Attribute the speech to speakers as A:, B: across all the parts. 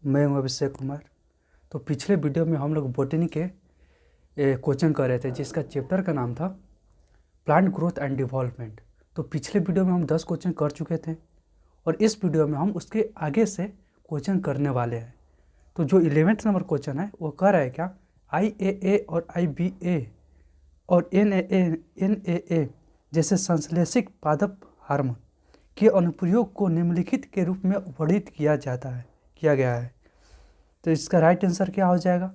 A: मैं हूं अभिषेक कुमार। तो पिछले वीडियो में हम लोग बॉटनी के क्वेश्चन कर रहे थे जिसका चैप्टर का नाम था प्लांट ग्रोथ एंड डेवलपमेंट। तो पिछले वीडियो में हम 10 क्वेश्चन कर चुके थे और इस वीडियो में हम उसके आगे से क्वेश्चन करने वाले हैं। तो जो 11th नंबर क्वेश्चन है वो कह रहा है क्या IAA और IBA और NAA जैसे संश्लेषित पादप हार्मोन के अनुप्रयोग को निम्नलिखित के रूप में वर्णित किया गया है। तो इसका राइट आंसर क्या हो जाएगा?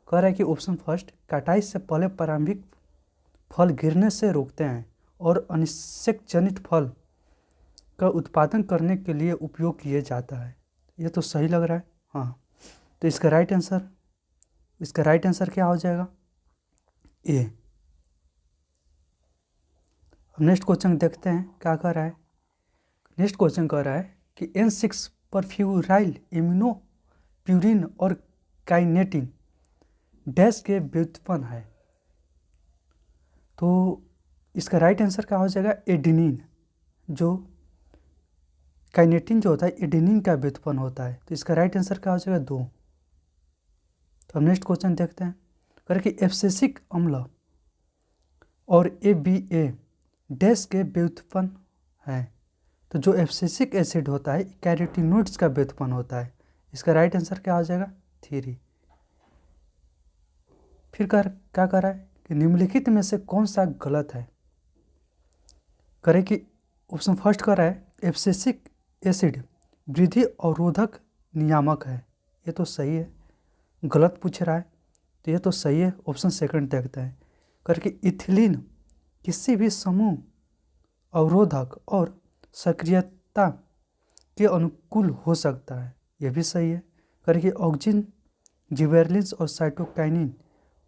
A: कह रहा है कि ऑप्शन फर्स्ट, कटाई से पहले प्रारंभिक फल गिरने से रोकते हैं और अनिषेक जनित फल का उत्पादन करने के लिए उपयोग किया जाता है। ये तो सही लग रहा है। हाँ, तो इसका राइट आंसर क्या हो जाएगा? ए। अब नेक्स्ट क्वेश्चन देखते हैं क्या कर रहा है। नेक्स्ट क्वेश्चन कह रहा है कि N6 परफ्यूराइल इम्यूनो प्यूरिन और काइनेटिन डैश के व्युत्पन्न है। तो इसका राइट आंसर क्या हो जाएगा? एडेनिन। जो काइनेटिन जो होता है एडेनिन का व्युत्पन्न होता है। तो इसका राइट आंसर क्या हो जाएगा? 2। तो अब नेक्स्ट क्वेश्चन देखते हैं। करें कि एब्सिसिक अम्ल और ABA डैश के व्युत्पन्न है। तो जो एब्सिसिक एसिड होता है कैरोटीनॉइड्स का व्युत्पन्न होता है। इसका राइट आंसर क्या हो जाएगा? 3। फिर क्या कर रहा है कि निम्नलिखित में से कौन सा गलत है? करें कि ऑप्शन फर्स्ट कर रहा है एब्सिसिक एसिड वृद्धि अवरोधक नियामक है। ये तो सही है। गलत पूछ रहा है तो ये तो सही है। ऑप्शन सेकंड देखते हैं। करके इथिलीन किसी भी समूह अवरोधक और सक्रियता के अनुकूल हो सकता है। यह भी सही है। करके ऑक्सिन जिबेरलिन्स और साइटोकाइनिन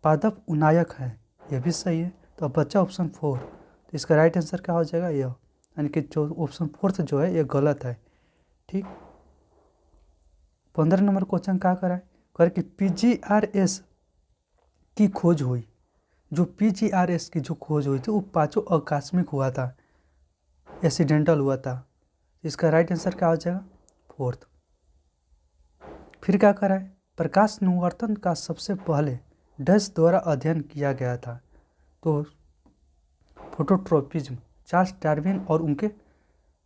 A: पादप उनायक है। यह भी सही है। तो अब बच्चा ऑप्शन 4। तो इसका राइट आंसर क्या हो जाएगा? यह, यानी कि जो ऑप्शन 4 जो है ये गलत है। ठीक। 15 नंबर क्वेश्चन क्या कर रहा है? करके PGRS की खोज हुई। जो PGRS की जो खोज हुई थी वो पांचों आकस्मिक हुआ था, एक्सीडेंटल हुआ था। इसका राइट आंसर क्या हो जाएगा? 4th। फिर क्या कर रहा है? प्रकाश अनुवर्तन का सबसे पहले डच द्वारा अध्ययन किया गया था। तो फोटोट्रोपिज्म चार्ल्स डार्विन और उनके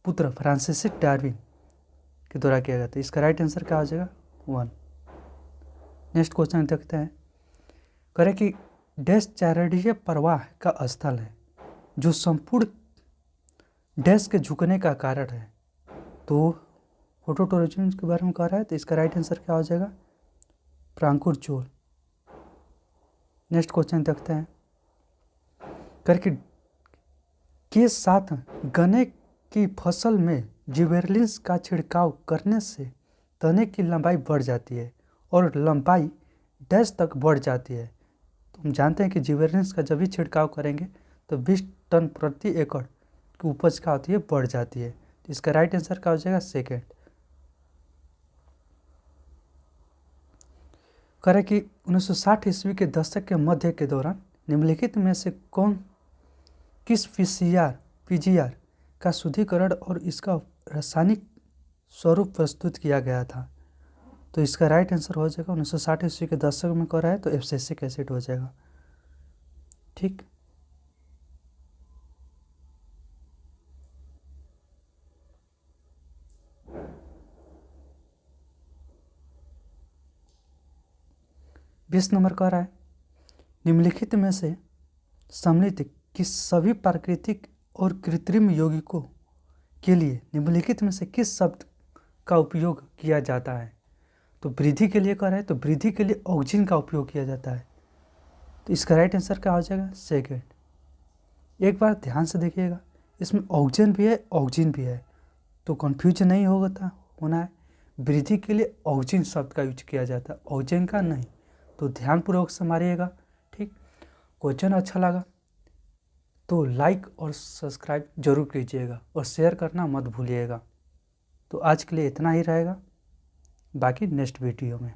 A: पुत्र फ्रांसिस डार्विन के द्वारा किया गया था। इसका राइट आंसर क्या हो जाएगा? 1। नेक्स्ट क्वेश्चन देखते हैं। करें कि डैश चारणीय प्रवाह का स्थल है जो संपूर्ण डैश के झुकने का कारण है। तो फोटोटोरिज्म के बारे में कह रहा है। तो इसका राइट आंसर क्या हो जाएगा? प्रांकुर-जोल। नेक्स्ट क्वेश्चन देखते हैं। करके के साथ गन्ने की फसल में जिबेरलिन्स का छिड़काव करने से तने की लंबाई बढ़ जाती है और लंबाई डैश तक बढ़ जाती है। तो हम जानते हैं कि जिबेरलिन्स का जब भी छिड़काव करेंगे तो 20 टन प्रति एकड़ की उपज क्या होती है? बढ़ जाती है। तो इसका राइट आंसर क्या हो जाएगा? 2nd। करें कि 1960 ईस्वी के दशक के मध्य के दौरान निम्नलिखित में से किस PGR का शुद्धिकरण और इसका रासायनिक स्वरूप प्रस्तुत किया गया था? तो इसका राइट आंसर हो जाएगा 1960 ईस्वी के दशक में कर रहा है तो एब्सिसिक एसिड हो जाएगा। ठीक। बीस नंबर कह रहा है निम्नलिखित में से सम्मिलित कि सभी प्राकृतिक और कृत्रिम यौगिकों के लिए निम्नलिखित में से किस शब्द का उपयोग किया जाता है? तो वृद्धि के लिए कह रहा है तो वृद्धि के लिए ऑक्सिन का उपयोग किया जाता है। तो इसका राइट आंसर क्या हो जाएगा? 2nd। एक बार ध्यान से देखिएगा, इसमें ऑक्सिजन भी है ऑक्सिन भी है, तो कन्फ्यूज नहीं होना है। वृद्धि के लिए ऑक्सिन शब्द का यूज किया जाता है, ऑक्सिजन का नहीं। तो ध्यानपूर्वक से मारिएगा। ठीक। क्वेश्चन अच्छा लगा तो लाइक और सब्सक्राइब जरूर कीजिएगा और शेयर करना मत भूलिएगा। तो आज के लिए इतना ही रहेगा, बाकी नेक्स्ट वीडियो में।